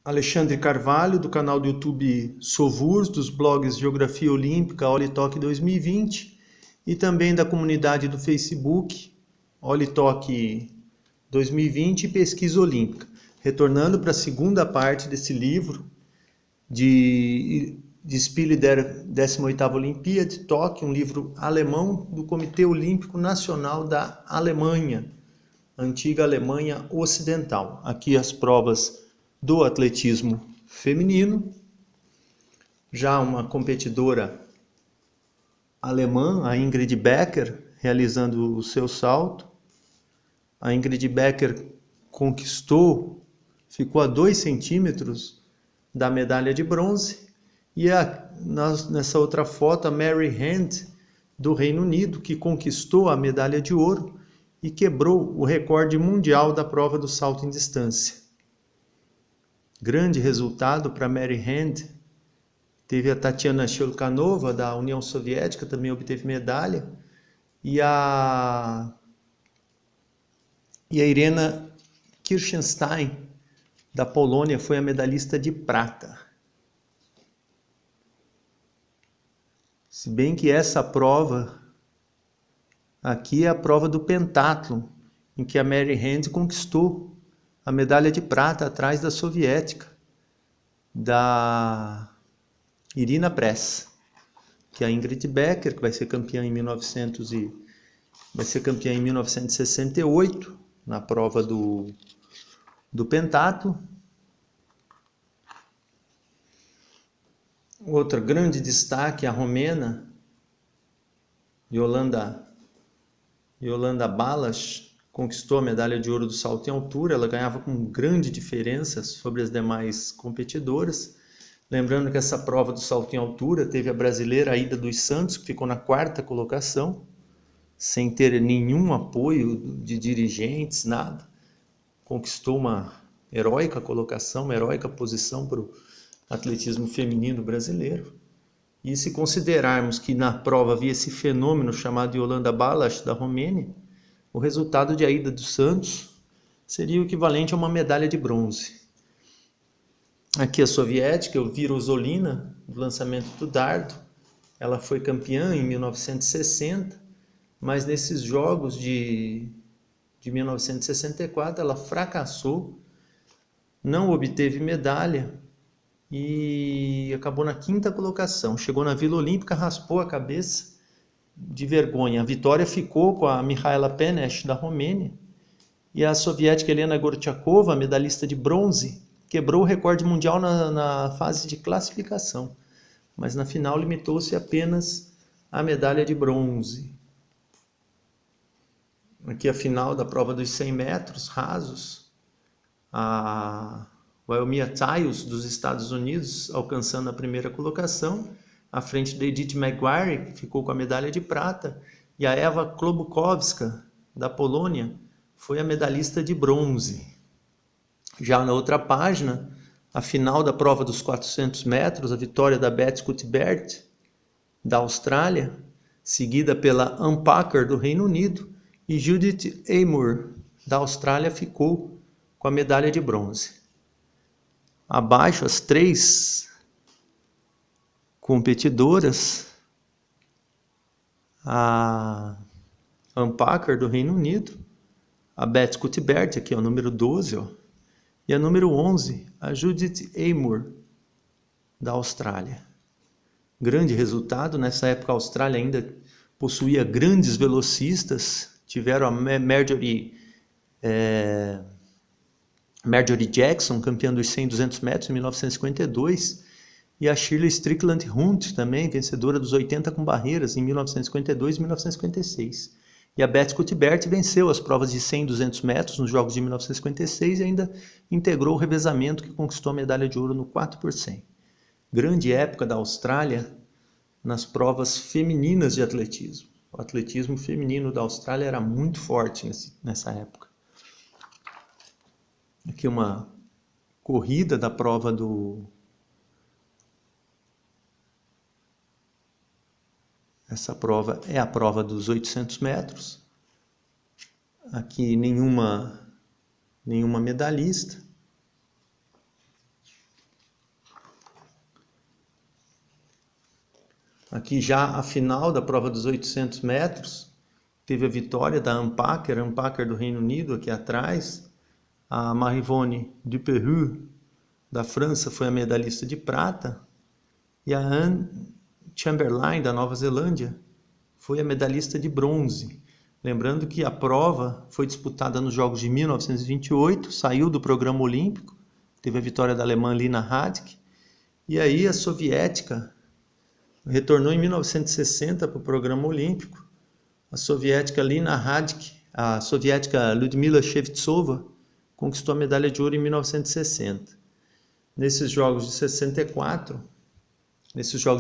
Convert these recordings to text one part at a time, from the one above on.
Alexandre Carvalho, do canal do YouTube Sovurs, dos blogs Geografia Olímpica, Olitoque 2020 e também da comunidade do Facebook Olitoque 2020 e Pesquisa Olímpica. Retornando para a segunda parte desse livro de Spiele der 18ª Olimpíada de Tóquio, um livro alemão do Comitê Olímpico Nacional da Alemanha, antiga Alemanha Ocidental. Aqui as provas do atletismo feminino, já uma competidora alemã, a Ingrid Becker, realizando o seu salto. A Ingrid Becker ficou a 2 centímetros da medalha de bronze, e nessa outra foto a Mary Hand, do Reino Unido, que conquistou a medalha de ouro e quebrou o recorde mundial da prova do salto em distância. Grande resultado para Mary Hand. Teve a Tatiana Sholkanova, da União Soviética, também obteve medalha, e a Irena Kirchenstein, da Polônia, foi a medalhista de prata. Se bem que essa prova aqui é a prova do pentatlo, em que a Mary Hand conquistou a medalha de prata atrás da soviética, da Irina Press, que é a Ingrid Becker, que vai ser campeã em 1968, na prova do pentatlo. Outro grande destaque, a romena Yolanda Balas, conquistou a medalha de ouro do salto em altura. Ela ganhava com grande diferença sobre as demais competidoras. Lembrando que essa prova do salto em altura teve a brasileira Aida dos Santos, que ficou na 4ª colocação, sem ter nenhum apoio de dirigentes, nada. Conquistou uma heróica colocação, uma heróica posição para o atletismo feminino brasileiro. E se considerarmos que na prova havia esse fenômeno chamado Yolanda Balas, da Romênia, o resultado de Aida dos Santos seria o equivalente a uma medalha de bronze. Aqui a soviética, Elvira Osolina, do lançamento do dardo. Ela foi campeã em 1960, mas nesses jogos de 1964 ela fracassou, não obteve medalha e acabou na 5ª colocação. Chegou na Vila Olímpica, raspou a cabeça de vergonha. A vitória ficou com a Mihaela Penesh, da Romênia, e a soviética Helena Gorchakova, medalhista de bronze, quebrou o recorde mundial na fase de classificação, mas na final limitou-se apenas à medalha de bronze. Aqui a final da prova dos 100 metros rasos, a Waimea Tiles, dos Estados Unidos, alcançando a 1ª colocação, à frente da Edith Maguire, que ficou com a medalha de prata, e a Eva Klobukowska, da Polônia, foi a medalhista de bronze. Já na outra página, a final da prova dos 400 metros, a vitória da Beth Cuthbert, da Austrália, seguida pela Ann Packer, do Reino Unido, e Judith Amoore, da Austrália, ficou com a medalha de bronze. Abaixo, as 3 competidoras, a Ann Packer, do Reino Unido, a Beth Cuthbert, aqui é o número 12, e a número 11, a Judith Amoore, da Austrália. Grande resultado. Nessa época a Austrália ainda possuía grandes velocistas. Tiveram a Marjorie Jackson, campeã dos 100 e 200 metros em 1952, e a Shirley Strickland Hunt, também vencedora dos 80 com barreiras em 1952 e 1956. E a Beth Cuthbert venceu as provas de 100 e 200 metros nos Jogos de 1956 e ainda integrou o revezamento, que conquistou a medalha de ouro no 4x100. Grande época da Austrália nas provas femininas de atletismo. O atletismo feminino da Austrália era muito forte nessa época. Aqui uma corrida da prova Essa prova é a prova dos 800 metros. Aqui nenhuma medalhista. Aqui já a final da prova dos 800 metros, teve a vitória da Ampacker do Reino Unido aqui atrás. A Marivonne Duperreux da França foi a medalhista de prata. E a Anne Chamberlain da Nova Zelândia foi a medalhista de bronze. Lembrando que a prova foi disputada nos Jogos de 1928, saiu do programa olímpico, teve a vitória da alemã Lina Radke, e aí a soviética retornou em 1960 para o programa olímpico. A soviética Lina Radke, a soviética Lyudmila Shevtsova, conquistou a medalha de ouro em 1960. Nesses Jogos de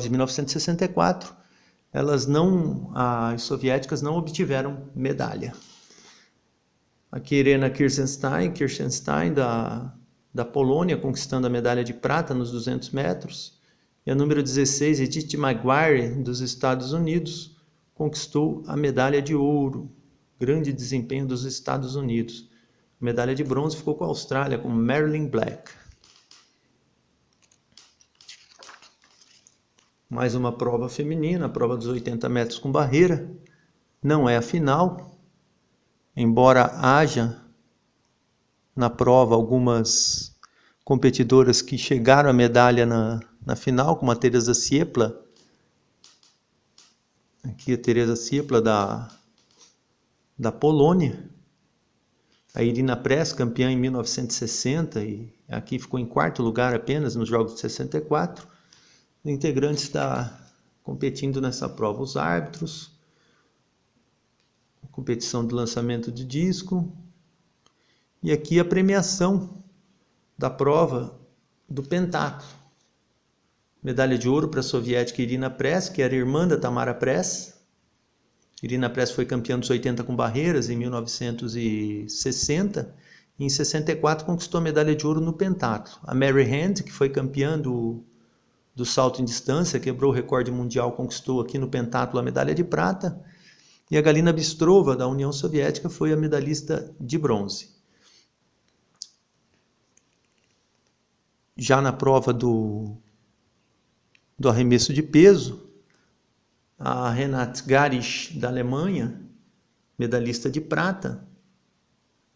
1964, as soviéticas não obtiveram medalha. Aqui Irena Kirchstein da Polônia, conquistando a medalha de prata nos 200 metros. E a número 16, Edith Maguire, dos Estados Unidos, conquistou a medalha de ouro. Grande desempenho dos Estados Unidos. A medalha de bronze ficou com a Austrália, com Marilyn Black. Mais uma prova feminina, a prova dos 80 metros com barreira. Não é a final, embora haja na prova algumas competidoras que chegaram à medalha na final, como a Teresa Siepla. Aqui a Teresa Siepla da Polônia. A Irina Press, campeã em 1960, e aqui ficou em quarto lugar apenas nos Jogos de 64. Os integrantes competindo nessa prova, os árbitros, competição de lançamento de disco, e aqui a premiação da prova do pentatlo. Medalha de ouro para a soviética Irina Press, que era irmã da Tamara Press. Irina Press foi campeã dos 80 com barreiras em 1960, e em 64 conquistou a medalha de ouro no pentatlo. A Mary Hand, que foi campeã do salto em distância, quebrou o recorde mundial, conquistou aqui no pentatlo a medalha de prata. E a Galina Bistrova, da União Soviética, foi a medalhista de bronze. Já na prova do arremesso de peso, a Renate Garrisch, da Alemanha, medalhista de prata.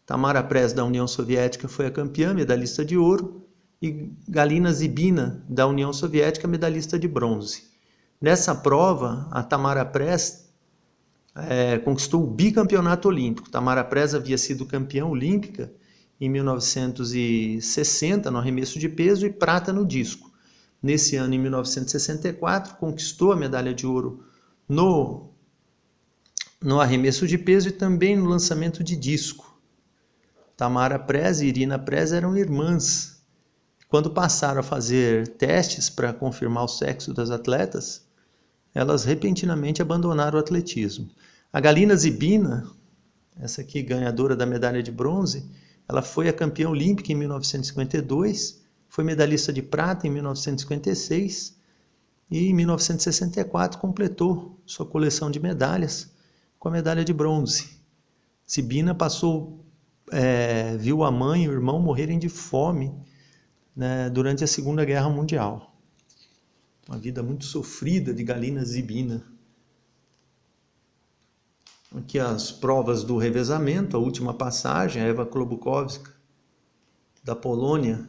Tamara Press, da União Soviética, foi a campeã, medalhista de ouro. E Galina Zibina, da União Soviética, medalhista de bronze. Nessa prova, a Tamara Press conquistou o bicampeonato olímpico. Tamara Press havia sido campeã olímpica em 1960 no arremesso de peso e prata no disco. Nesse ano, em 1964, conquistou a medalha de ouro no arremesso de peso e também no lançamento de disco. Tamara Press e Irina Press eram irmãs. Quando passaram a fazer testes para confirmar o sexo das atletas, elas repentinamente abandonaram o atletismo. A Galina Zibina, essa aqui ganhadora da medalha de bronze, ela foi a campeã olímpica em 1952, foi medalhista de prata em 1956 e em 1964 completou sua coleção de medalhas com a medalha de bronze. Zibina viu a mãe e o irmão morrerem de fome, né, durante a Segunda Guerra Mundial. Uma vida muito sofrida de Galina Zibina. Aqui as provas do revezamento, a última passagem, a Eva Klobukowska, da Polônia,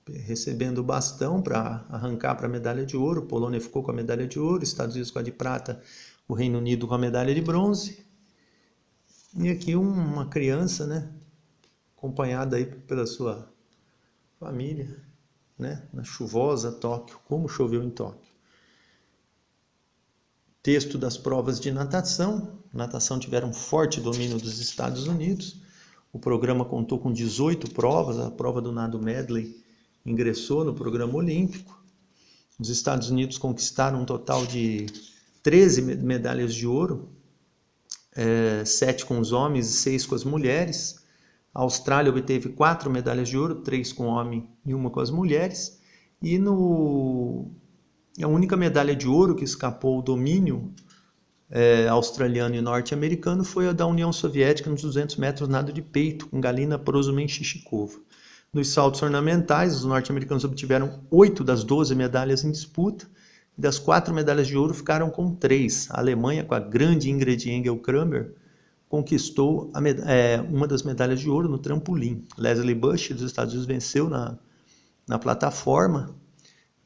recebendo o bastão para arrancar para a medalha de ouro. A Polônia ficou com a medalha de ouro, Estados Unidos com a de prata, o Reino Unido com a medalha de bronze. E aqui uma criança, né, acompanhada aí pela sua família, né, na chuvosa Tóquio, como choveu em Tóquio. Texto das provas de natação. Natação tiveram forte domínio dos Estados Unidos. O programa contou com 18 provas. A prova do nado medley ingressou no programa olímpico. Os Estados Unidos conquistaram um total de 13 medalhas de ouro, 7 com os homens e 6 com as mulheres. A Austrália obteve 4 medalhas de ouro, 3 com o homem e 1 com as mulheres. E a única medalha de ouro que escapou ao domínio australiano e norte-americano foi a da União Soviética nos 200 metros nado de peito, com Galina Prozumen-Shishikova. Nos saltos ornamentais, os norte-americanos obtiveram 8 das 12 medalhas em disputa, Das 4 medalhas de ouro ficaram com 3. A Alemanha, com a grande Ingrid Engel-Kramer, conquistou uma das medalhas de ouro no trampolim. Leslie Bush, dos Estados Unidos, venceu na plataforma.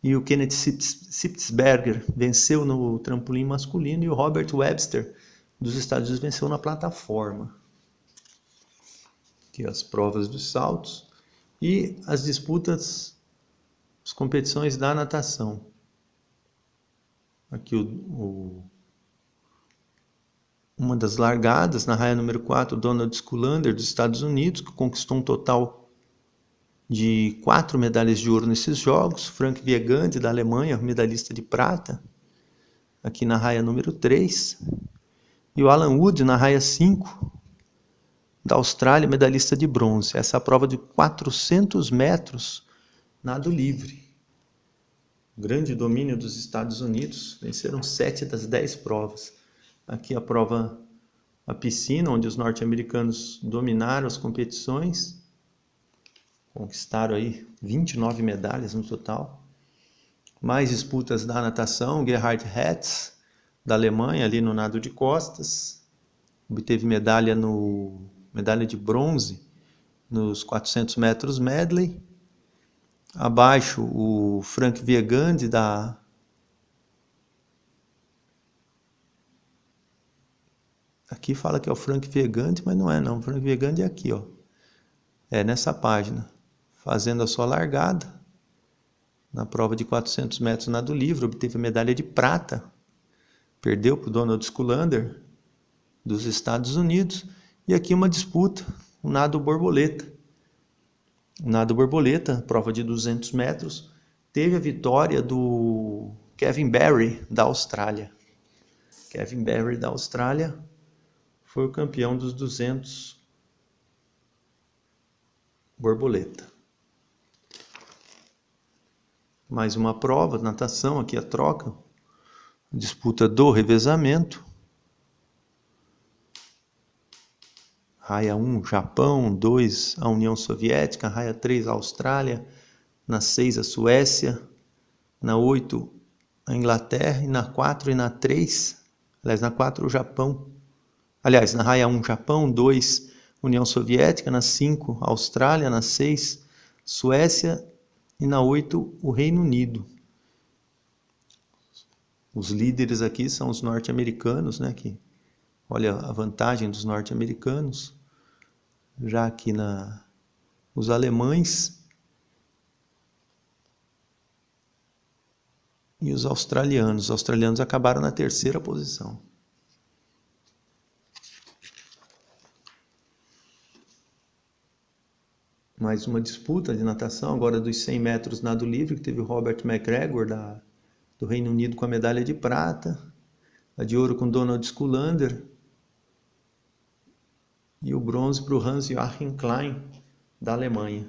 E o Kenneth Sipsberger venceu no trampolim masculino. E o Robert Webster, dos Estados Unidos, venceu na plataforma. Aqui as provas dos saltos. E as disputas, as competições da natação. Aqui uma das largadas, na raia número 4, Donald Sculander, dos Estados Unidos, que conquistou um total de 4 medalhas de ouro nesses jogos. Frank Viegandi, da Alemanha, medalhista de prata, aqui na raia número 3. E o Alan Wood, na raia 5, da Austrália, medalhista de bronze. Essa é a prova de 400 metros nado livre. Grande domínio dos Estados Unidos, venceram 7 das 10 provas. Aqui a prova, a piscina, onde os norte-americanos dominaram as competições, conquistaram aí 29 medalhas no total. Mais disputas da natação, Gerhard Hetz, da Alemanha, ali no nado de costas, obteve medalha de bronze nos 400 metros medley. Abaixo, o Frank Viegandi, Aqui fala que é o Frank Viegandi, mas não é não. O Frank Viegandi é aqui, ó. É nessa página. Fazendo a sua largada. Na prova de 400 metros nado livre, obteve a medalha de prata. Perdeu para o Donald Sculander, dos Estados Unidos. E aqui uma disputa, o nado borboleta. O nado borboleta, prova de 200 metros, teve a vitória do Kevin Barry, da Austrália. Kevin Barry, da Austrália, foi o campeão dos 200 borboleta. Mais uma prova, natação, aqui a troca, disputa do revezamento. Raia 1, Japão, 2, a União Soviética, raia 3, a Austrália, na 6, a Suécia, na 8, a Inglaterra, e na 4 e na 3, aliás, na 4, o Japão. Aliás, na raia 1, Japão, 2, União Soviética, na 5, a Austrália, na 6, Suécia, e na 8, o Reino Unido. Os líderes aqui são os norte-americanos, né, que olha a vantagem dos norte-americanos. Já aqui os alemães e os australianos. Os australianos acabaram na 3ª posição. Mais uma disputa de natação, agora dos 100 metros nado livre, que teve o Robert McGregor, do Reino Unido, com a medalha de prata. A de ouro com Donald Sculander. E o bronze para o Hans-Joachim Klein, da Alemanha.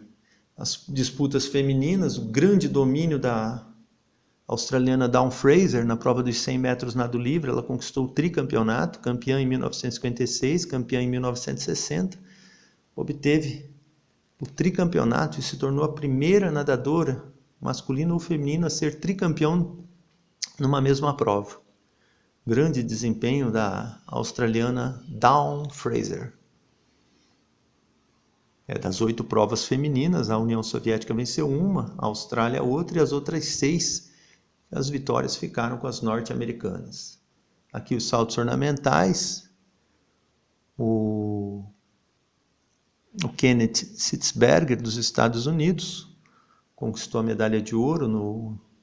As disputas femininas, o grande domínio da australiana Dawn Fraser na prova dos 100 metros nado livre. Ela conquistou o tricampeonato, campeã em 1956, campeã em 1960. Obteve o tricampeonato e se tornou a primeira nadadora, masculina ou feminina, a ser tricampeão numa mesma prova. Grande desempenho da australiana Dawn Fraser. Das 8 provas femininas, a União Soviética venceu uma, a Austrália outra, e as outras 6, as vitórias ficaram com as norte-americanas. Aqui os saltos ornamentais, o Kenneth Sipsberger, dos Estados Unidos, conquistou a medalha de ouro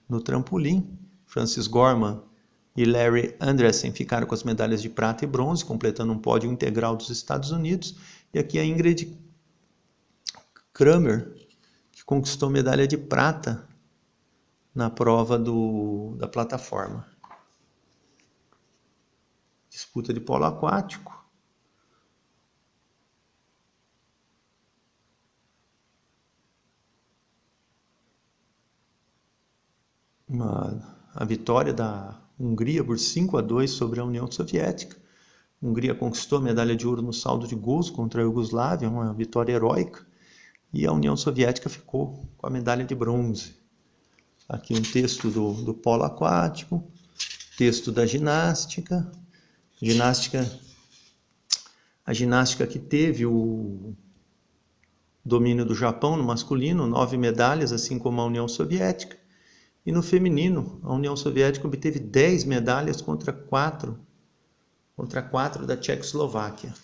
no trampolim. Francis Gorman e Larry Andressen ficaram com as medalhas de prata e bronze, completando um pódio integral dos Estados Unidos. E aqui a Ingrid Kramer, que conquistou medalha de prata na prova da plataforma. Disputa de polo aquático. A vitória da Hungria por 5-2 sobre a União Soviética. A Hungria conquistou a medalha de ouro no saldo de gols contra a Iugoslávia, uma vitória heróica. E a União Soviética ficou com a medalha de bronze. Aqui um texto do polo aquático, texto da ginástica. A ginástica que teve o domínio do Japão no masculino, 9 medalhas, assim como a União Soviética. E no feminino, a União Soviética obteve 10 medalhas contra 4 da Tchecoslováquia.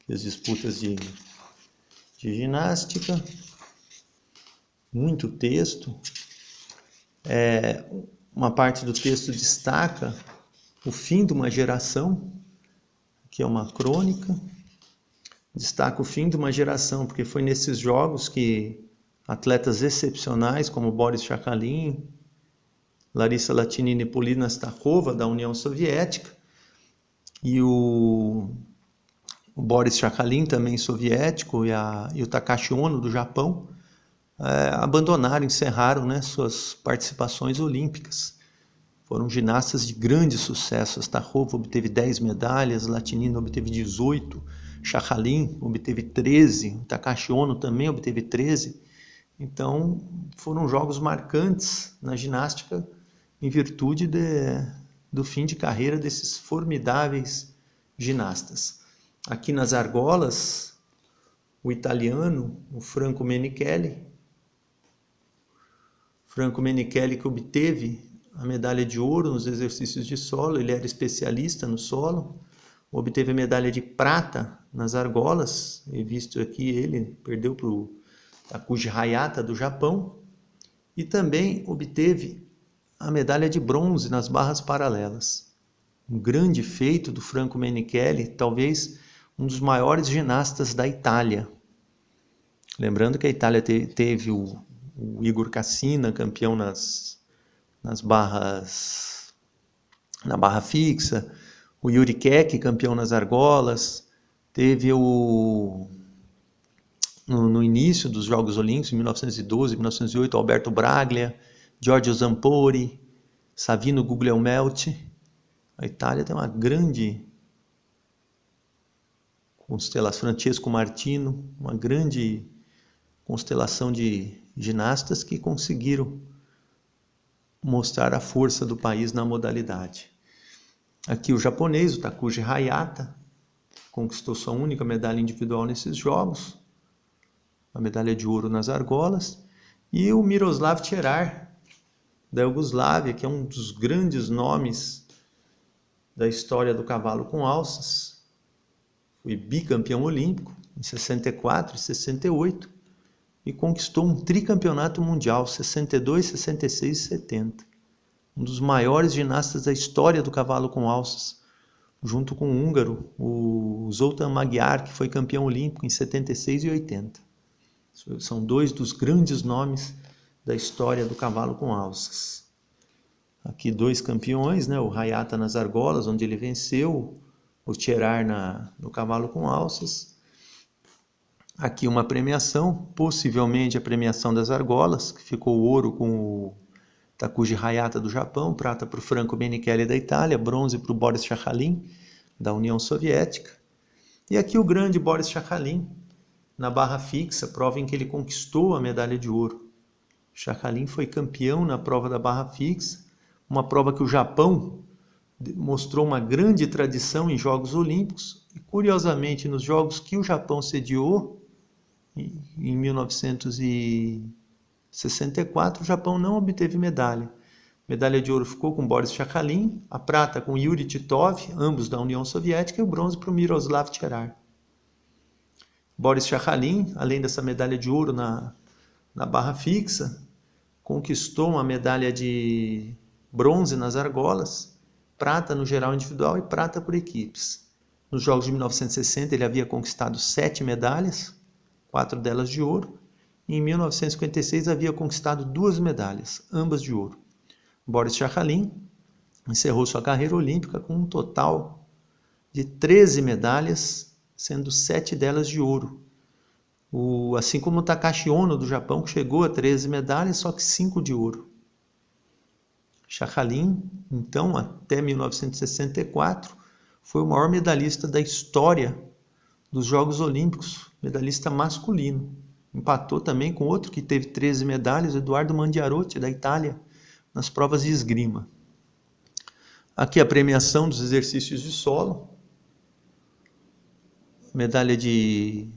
As disputas de ginástica, muito texto. Uma parte do texto destaca o fim de uma geração, que é uma crônica. Destaca o fim de uma geração, porque foi nesses jogos que atletas excepcionais como Boris Sakhalin, Larissa Latinin e Polina Stakova, da União Soviética, e o Boris Sakhalin, também soviético, e o Takashi Ono, do Japão, abandonaram, encerraram, né, suas participações olímpicas. Foram ginastas de grande sucesso. Stakova obteve 10 medalhas, Latinin obteve 18, Sakhalin obteve 13, Takashi Ono também obteve 13. Então, foram jogos marcantes na ginástica em virtude do fim de carreira desses formidáveis ginastas. Aqui nas argolas, o italiano, o Franco Menichelli, que obteve a medalha de ouro nos exercícios de solo. Ele era especialista no solo, obteve a medalha de prata nas argolas, e visto aqui ele perdeu para o Takuji Hayata, do Japão, e também obteve a medalha de bronze nas barras paralelas. Um grande feito do Franco Menichelli, talvez um dos maiores ginastas da Itália. Lembrando que a Itália teve o Igor Cassina, campeão na barra fixa, o Yuri Kek, campeão nas argolas, teve no início dos Jogos Olímpicos, em 1912, 1908, Alberto Braglia, Giorgio Zampori, Savino Guglielmelti. A Itália tem uma grande constelação, Francesco Martino, uma grande constelação de ginastas que conseguiram mostrar a força do país na modalidade. Aqui o japonês, o Takuji Hayata, conquistou sua única medalha individual nesses jogos, a medalha de ouro nas argolas, e o Miroslav Cerar, da Iugoslávia, que é um dos grandes nomes da história do cavalo com alças. Foi bicampeão olímpico em 64 e 68 e conquistou um tricampeonato mundial, 62, 66 e 70. Um dos maiores ginastas da história do cavalo com alças, junto com o húngaro, o Zoltán Magyar, que foi campeão olímpico em 76 e 80. São dois dos grandes nomes da história do cavalo com alças. Aqui dois campeões, né? O Hayata nas argolas, onde ele venceu o Cerar no cavalo com alças. Aqui uma premiação, possivelmente a premiação das argolas, que ficou ouro com o Takuji Hayata do Japão, prata para o Franco Menichelli da Itália, bronze para o Boris Sakhalin da União Soviética. E aqui o grande Boris Sakhalin, na barra fixa, prova em que ele conquistou a medalha de ouro. Sakhalin foi campeão na prova da barra fixa, uma prova que o Japão mostrou uma grande tradição em Jogos Olímpicos, e curiosamente nos Jogos que o Japão sediou, em 1964, o Japão não obteve medalha. Medalha de ouro ficou com Boris Sakhalin, a prata com Yuri Titov, ambos da União Soviética, e o bronze para o Miroslav Cerar. Boris Sakhalin, além dessa medalha de ouro na barra fixa, conquistou uma medalha de bronze nas argolas, prata no geral individual e prata por equipes. Nos Jogos de 1960 ele havia conquistado 7 medalhas, 4 delas de ouro, e em 1956 havia conquistado 2 medalhas, ambas de ouro. Boris Sakhalin encerrou sua carreira olímpica com um total de 13 medalhas, sendo 7 delas de ouro. Assim como o Takashi Ono, do Japão, que chegou a 13 medalhas, só que 5 de ouro. Sakhalin, então, até 1964, foi o maior medalhista da história dos Jogos Olímpicos, medalhista masculino. Empatou também com outro que teve 13 medalhas, Eduardo Mandiarotti, da Itália, nas provas de esgrima. Aqui a premiação dos exercícios de solo. Medalha de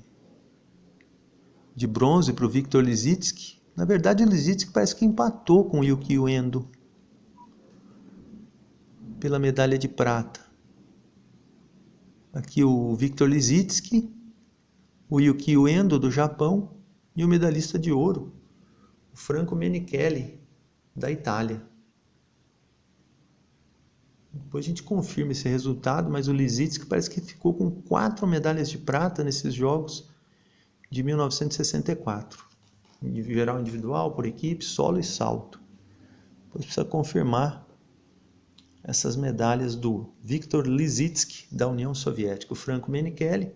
bronze para o Viktor Lisitsky. Na verdade, o Lisitsky parece que empatou com o Yuki Uendo pela medalha de prata. Aqui o Viktor Lisitsky, o Yuki Uendo do Japão e o medalhista de ouro, o Franco Menichelli da Itália. Depois a gente confirma esse resultado, mas o Lisitsky parece que ficou com 4 medalhas de prata nesses Jogos de 1964. Em geral individual, por equipe, solo e salto. Depois precisa confirmar essas medalhas do Viktor Lisitsky, da União Soviética. O Franco Menichelli,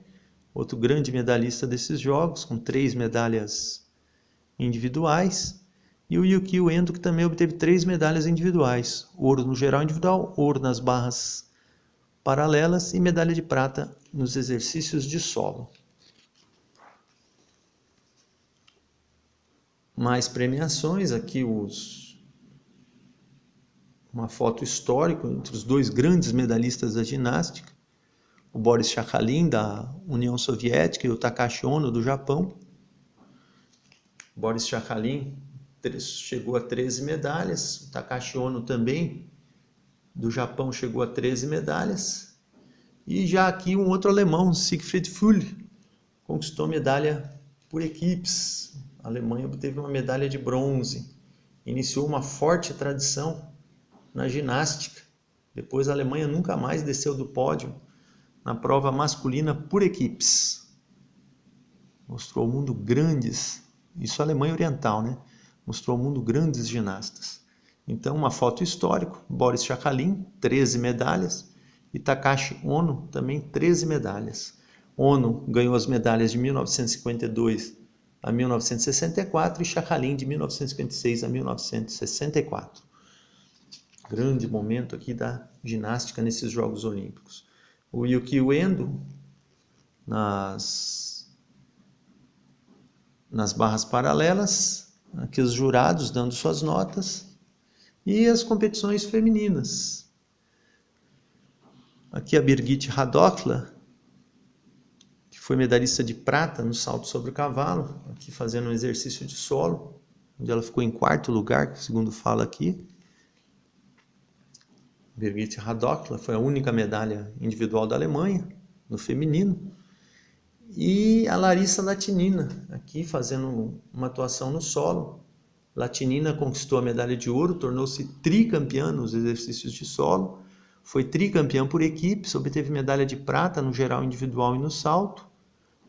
outro grande medalhista desses Jogos, com 3 medalhas individuais. E o Yuki Uendo, que também obteve 3 medalhas individuais. Ouro no geral individual, ouro nas barras paralelas e medalha de prata nos exercícios de solo. Mais premiações, aqui uma foto histórica entre os 2 grandes medalhistas da ginástica, o Boris Sakhalin, da União Soviética, e o Takashi Ono, do Japão. Boris Sakhalin chegou a 13 medalhas, o Takashi Ono também, do Japão, chegou a 13 medalhas. E já aqui um outro alemão, Siegfried Füll, conquistou medalha por equipes. A Alemanha obteve uma medalha de bronze. Iniciou uma forte tradição na ginástica. Depois a Alemanha nunca mais desceu do pódio na prova masculina por equipes. Mostrou ao mundo grandes, isso a Alemanha Oriental, né? Mostrou ao mundo grandes ginastas. Então, uma foto histórica, Boris Sakhalin, 13 medalhas, e Takashi Ono, também 13 medalhas. Ono ganhou as medalhas de 1952 a 1964 e Sakhalin de 1956 a 1964. Grande momento aqui da ginástica nesses Jogos Olímpicos. O Yuki Uendo, nas barras paralelas, aqui os jurados dando suas notas, e as competições femininas. Aqui a Birgit Radokla, que foi medalhista de prata no salto sobre o cavalo, aqui fazendo um exercício de solo, onde ela ficou em 4º lugar, segundo fala aqui. Birgit Radokla foi a única medalha individual da Alemanha, no feminino. E a Larissa Latynina, aqui fazendo uma atuação no solo. Latynina conquistou a medalha de ouro, tornou-se tricampeã nos exercícios de solo. Foi tricampeã por equipes, obteve medalha de prata no geral individual e no salto.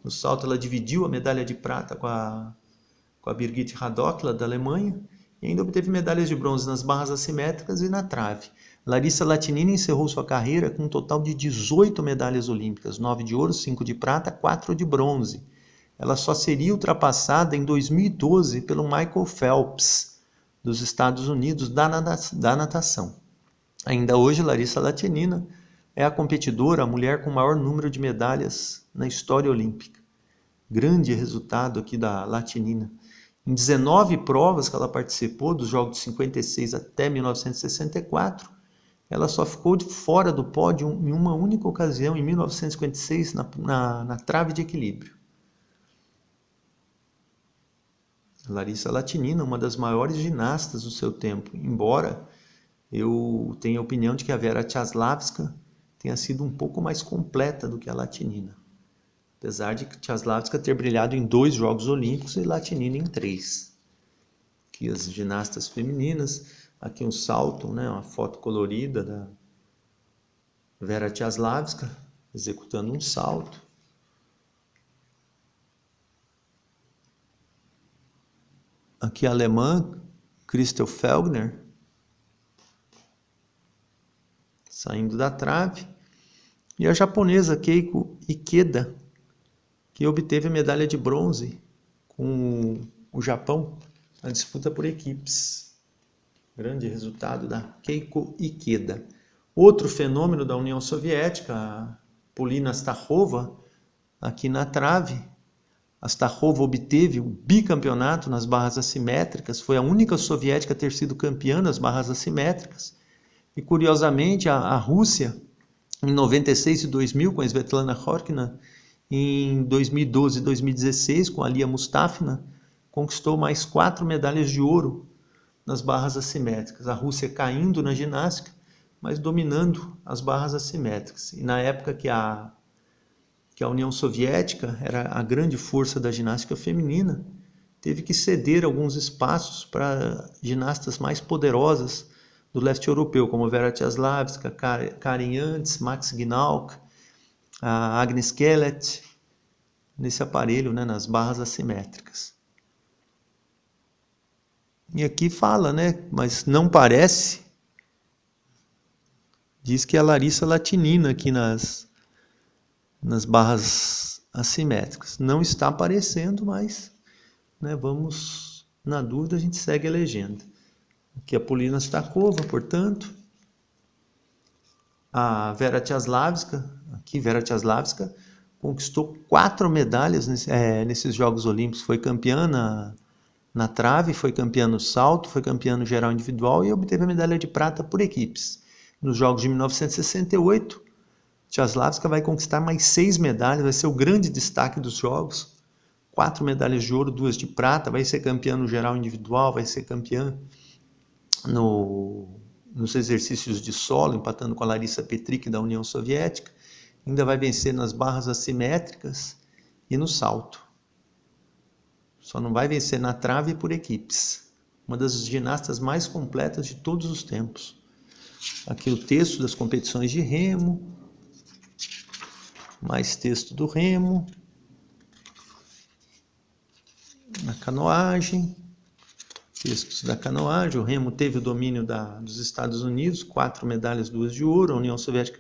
No salto ela dividiu a medalha de prata com a Birgit Radokla, da Alemanha. E ainda obteve medalhas de bronze nas barras assimétricas e na trave. Larissa Latynina encerrou sua carreira com um total de 18 medalhas olímpicas, 9 de ouro, 5 de prata, 4 de bronze. Ela só seria ultrapassada em 2012 pelo Michael Phelps, dos Estados Unidos, da natação. Ainda hoje, Larissa Latynina é a competidora, a mulher com o maior número de medalhas na história olímpica. Grande resultado aqui da Latynina. Em 19 provas que ela participou, dos Jogos de 56 até 1964, ela só ficou de fora do pódio em uma única ocasião, em 1956, na trave de equilíbrio. Larissa Latynina, uma das maiores ginastas do seu tempo, embora eu tenha a opinião de que a Vera Ciasławska tenha sido um pouco mais completa do que a Latynina. Apesar de Ciasławska ter brilhado em 2 Jogos Olímpicos e Latynina em 3. Aqui as ginastas femininas, aqui um salto, né, uma foto colorida da Vera Ciasławska executando um salto. Aqui a alemã Christel Felgner saindo da trave. E a japonesa Keiko Ikeda, que obteve a medalha de bronze com o Japão na disputa por equipes. Grande resultado da Keiko Ikeda. Outro fenômeno da União Soviética, a Polina Stachova, aqui na trave, A Starrova obteve o bicampeonato nas barras assimétricas, foi a única soviética a ter sido campeã nas barras assimétricas. E curiosamente, a Rússia, em 96 e 2000, com a Svetlana Khorkina, em 2012 e 2016, com a Lia Mustafina, conquistou mais 4 medalhas de ouro nas barras assimétricas. A Rússia caindo na ginástica, mas dominando as barras assimétricas. E na época que a União Soviética era a grande força da ginástica feminina, teve que ceder alguns espaços para ginastas mais poderosas do leste europeu, como Vera Ciaslavska, Karen Yants, Max Ginauk, a Agnes Kellet, nesse aparelho, né, nas barras assimétricas. E aqui fala, né, mas não parece, diz que é a Larissa Latinina aqui nas barras assimétricas. Não está aparecendo, mas, né, vamos, na dúvida, a gente segue a legenda. Aqui a Polina Stakova, portanto. A Vera Ciaslavska, conquistou 4 medalhas nesses Jogos Olímpicos. Foi campeã na trave, foi campeã no salto, foi campeã no geral individual e obteve a medalha de prata por equipes. Nos Jogos de 1968, Ciaslavska vai conquistar mais 6 medalhas, vai ser o grande destaque dos Jogos. 4 medalhas de ouro, 2 de prata, vai ser campeã no geral individual, vai ser campeã nos exercícios de solo, empatando com a Larissa Petrik da União Soviética. Ainda vai vencer nas barras assimétricas e no salto. Só não vai vencer na trave por equipes. Uma das ginastas mais completas de todos os tempos. Aqui o texto das competições de remo. Mais texto do remo. Na canoagem. Textos da canoagem. O remo teve o domínio dos Estados Unidos. 4 medalhas, 2 de ouro. A União Soviética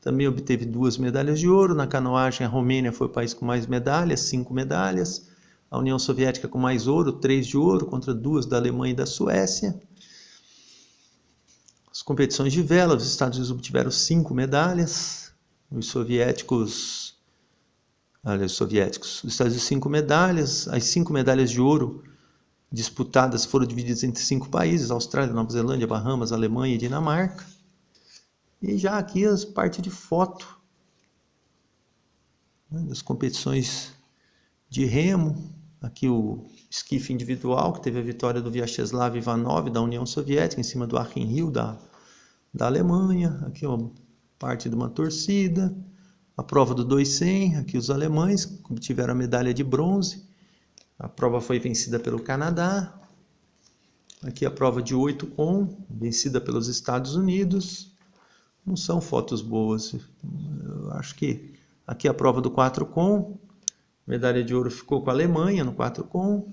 também obteve 2 medalhas de ouro. Na canoagem, a Romênia foi o país com mais medalhas, 5 medalhas. A União Soviética com mais ouro, 3 de ouro, contra 2 da Alemanha e da Suécia. As competições de vela, os Estados Unidos obtiveram 5 medalhas. Os Estados Unidos 5 medalhas. As 5 medalhas de ouro disputadas foram divididas entre 5 países: Austrália, Nova Zelândia, Bahamas, Alemanha e Dinamarca. E já aqui as partes de foto, né, das competições de remo. Aqui o esquife individual, que teve a vitória do Vyacheslav Ivanov, da União Soviética, em cima do Achim Hill, da Alemanha. Aqui parte de uma torcida. A prova do 200, aqui os alemães obtiveram a medalha de bronze. A prova foi vencida pelo Canadá. Aqui a prova de 8 com, vencida pelos Estados Unidos. Não são fotos boas. Eu acho que aqui a prova do 4 com. Medalha de ouro ficou com a Alemanha no 4 com.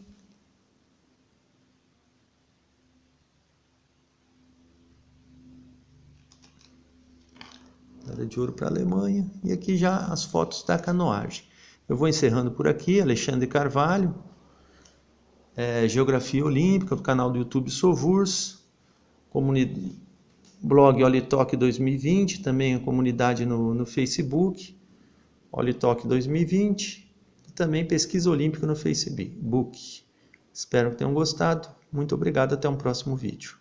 Medalha de ouro para a Alemanha. E aqui já as fotos da canoagem. Eu vou encerrando por aqui. Alexandre Carvalho. Geografia Olímpica, do canal do YouTube Sovurs. Blog Olitok 2020. Também a comunidade no Facebook. Olitok 2020. E também Pesquisa Olímpica no Facebook. Espero que tenham gostado. Muito obrigado. Até um próximo vídeo.